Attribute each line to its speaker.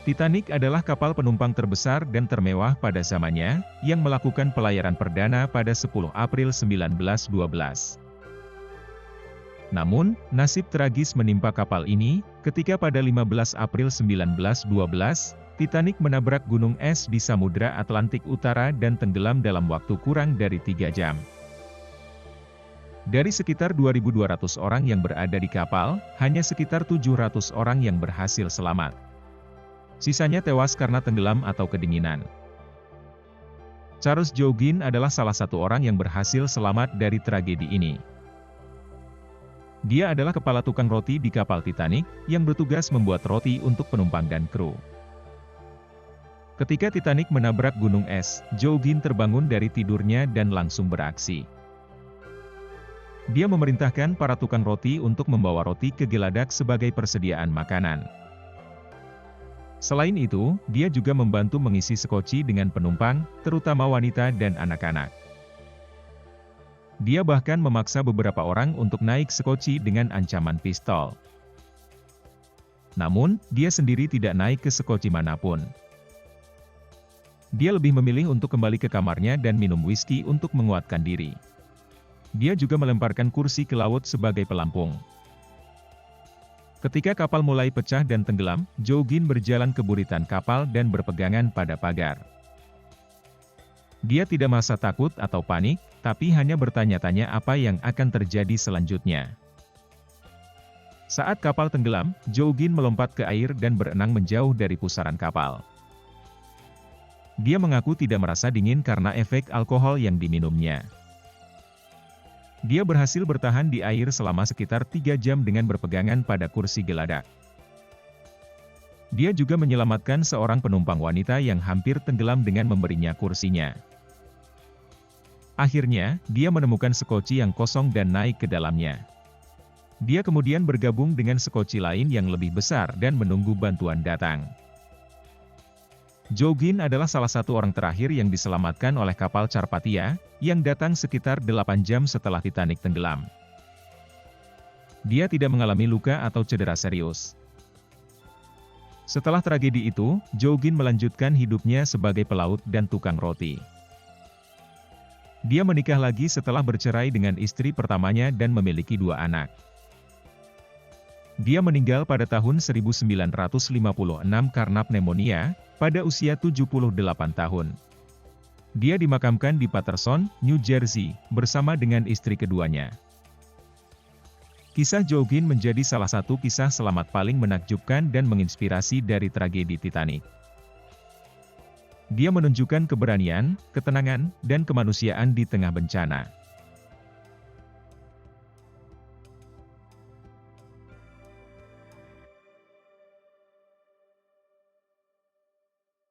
Speaker 1: Titanic adalah kapal penumpang terbesar dan termewah pada zamannya, yang melakukan pelayaran perdana pada 10 April 1912. Namun, nasib tragis menimpa kapal ini, ketika pada 15 April 1912, Titanic menabrak gunung es di Samudra Atlantik Utara dan tenggelam dalam waktu kurang dari 3 jam. Dari sekitar 2.200 orang yang berada di kapal, hanya sekitar 700 orang yang berhasil selamat. Sisanya tewas karena tenggelam atau kedinginan. Charles Joughin adalah salah satu orang yang berhasil selamat dari tragedi ini. Dia adalah kepala tukang roti di kapal Titanic, yang bertugas membuat roti untuk penumpang dan kru. Ketika Titanic menabrak gunung es, Joughin terbangun dari tidurnya dan langsung beraksi. Dia memerintahkan para tukang roti untuk membawa roti ke geladak sebagai persediaan makanan. Selain itu, dia juga membantu mengisi sekoci dengan penumpang, terutama wanita dan anak-anak. Dia bahkan memaksa beberapa orang untuk naik sekoci dengan ancaman pistol. Namun, dia sendiri tidak naik ke sekoci manapun. Dia lebih memilih untuk kembali ke kamarnya dan minum whisky untuk menguatkan diri. Dia juga melemparkan kursi ke laut sebagai pelampung. Ketika kapal mulai pecah dan tenggelam, Joughin berjalan ke buritan kapal dan berpegangan pada pagar. Dia tidak merasa takut atau panik, tapi hanya bertanya-tanya apa yang akan terjadi selanjutnya. Saat kapal tenggelam, Joughin melompat ke air dan berenang menjauh dari pusaran kapal. Dia mengaku tidak merasa dingin karena efek alkohol yang diminumnya. Dia berhasil bertahan di air selama sekitar 3 jam dengan berpegangan pada kursi geladak. Dia juga menyelamatkan seorang penumpang wanita yang hampir tenggelam dengan memberinya kursinya. Akhirnya, dia menemukan sekoci yang kosong dan naik ke dalamnya. Dia kemudian bergabung dengan sekoci lain yang lebih besar dan menunggu bantuan datang. Joughin adalah salah satu orang terakhir yang diselamatkan oleh kapal Carpathia, yang datang sekitar 8 jam setelah Titanic tenggelam. Dia tidak mengalami luka atau cedera serius. Setelah tragedi itu, Joughin melanjutkan hidupnya sebagai pelaut dan tukang roti. Dia menikah lagi setelah bercerai dengan istri pertamanya dan memiliki 2 anak. Dia meninggal pada tahun 1956 karena pneumonia, pada usia 78 tahun. Dia dimakamkan di Paterson, New Jersey, bersama dengan istri keduanya. Kisah Joughin menjadi salah satu kisah selamat paling menakjubkan dan menginspirasi dari tragedi Titanic. Dia menunjukkan keberanian, ketenangan, dan kemanusiaan di tengah bencana.